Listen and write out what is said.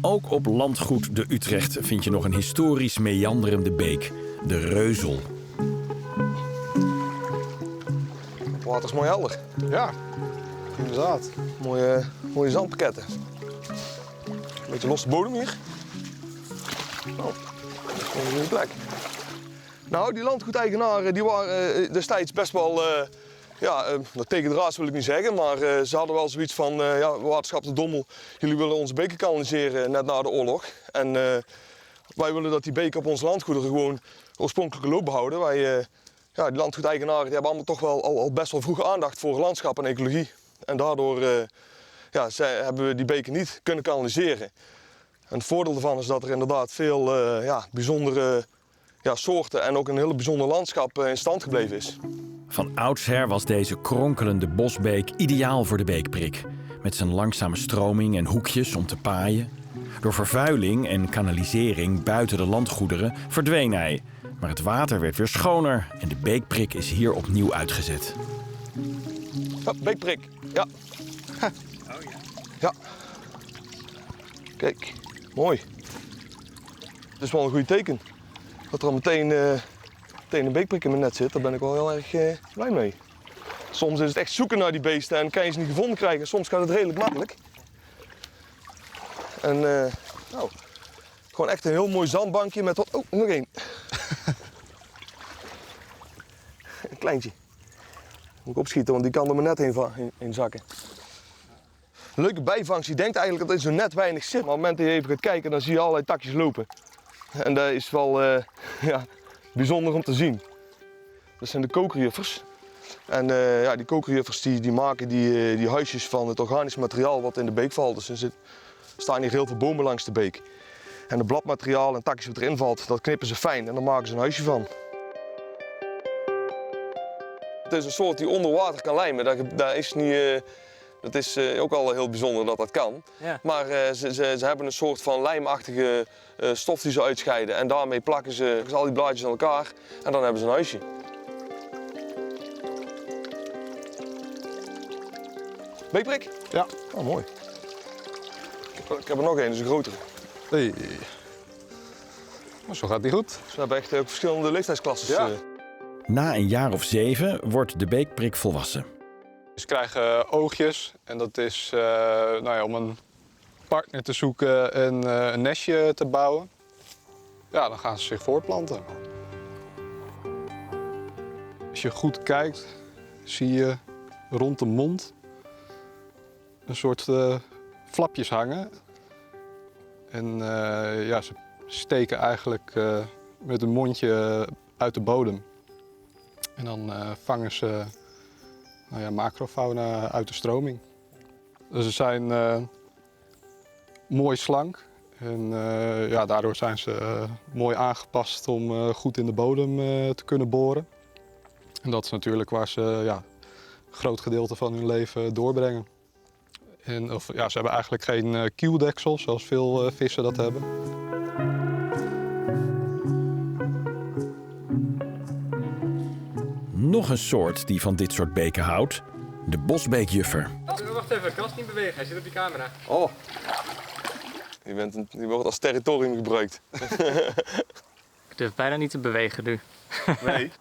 Ook op landgoed de Utrecht vind je nog een historisch meanderende beek, de Reuzel. Het water is mooi helder. Ja, inderdaad. Mooie zandpakketten. Een beetje losse bodem hier. Oh, dat is gewoon een goede plek. Nou, die landgoedeigenaren die waren destijds best wel... tegendraads wil ik niet zeggen, maar ze hadden wel zoiets van... Waterschap de Dommel, jullie willen onze beken kanaliseren net na de oorlog. En wij willen dat die beken op onze landgoederen gewoon oorspronkelijke loop behouden. Die landgoedeigenaren die hebben allemaal toch wel al best wel vroeg aandacht voor landschap en ecologie. En daardoor hebben we die beken niet kunnen kanaliseren. En het voordeel daarvan is dat er inderdaad veel bijzondere soorten en ook een heel bijzonder landschap in stand gebleven is. Van oudsher was deze kronkelende bosbeek ideaal voor de beekprik. Met zijn langzame stroming en hoekjes om te paaien. Door vervuiling en kanalisering buiten de landgoederen verdween hij. Maar het water werd weer schoner en de beekprik is hier opnieuw uitgezet. Ja, beekprik. Ja. Oh, ja. Kijk, mooi. Het is wel een goed teken. Dat er al meteen een beekprik in mijn net zit, daar ben ik wel heel erg blij mee. Soms is het echt zoeken naar die beesten en kan je ze niet gevonden krijgen. Soms gaat het redelijk makkelijk. En gewoon echt een heel mooi zandbankje met wat... Oh, nog één. Een kleintje. Moet ik opschieten, want die kan er maar net heen zakken. Een leuke bijvangst. Je denkt eigenlijk dat er zo net weinig zit. Maar op het moment dat je even gaat kijken, dan zie je allerlei takjes lopen. En dat is wel bijzonder om te zien. Dat zijn de kookriuffers. En die kookriuffers die maken die huisjes van het organisch materiaal wat in de beek valt. Dus er staan hier heel veel bomen langs de beek. En het bladmateriaal en takjes wat erin valt, dat knippen ze fijn en dan maken ze een huisje van. Het is een soort die onder water kan lijmen. Dat is ook al heel bijzonder dat dat kan. Ja. Maar ze hebben een soort van lijmachtige stof die ze uitscheiden. En daarmee plakken ze al die blaadjes aan elkaar en dan hebben ze een huisje. Beekprik? Ja. Oh, mooi. Ik heb er nog één, dat is een grotere. Hey. Zo gaat die goed. Ze hebben echt ook verschillende leeftijdsklasses. Ja. Na een jaar of 7 wordt de beekprik volwassen. Ze krijgen oogjes en dat is om een partner te zoeken en een nestje te bouwen. Ja, dan gaan ze zich voortplanten. Als je goed kijkt, zie je rond de mond een soort flapjes hangen. En ze steken eigenlijk met hun mondje uit de bodem. En dan vangen ze macrofauna uit de stroming. Dus ze zijn mooi slank en daardoor zijn ze mooi aangepast om goed in de bodem te kunnen boren. En dat is natuurlijk waar ze een groot gedeelte van hun leven doorbrengen. Ze hebben eigenlijk geen kieldeksel zoals veel vissen dat hebben. Nog een soort die van dit soort beken houdt, de bosbeekjuffer. Wacht even, ik kan het niet bewegen, hij zit op die camera. Oh, die wordt als territorium gebruikt. Ik durf bijna niet te bewegen nu. Nee.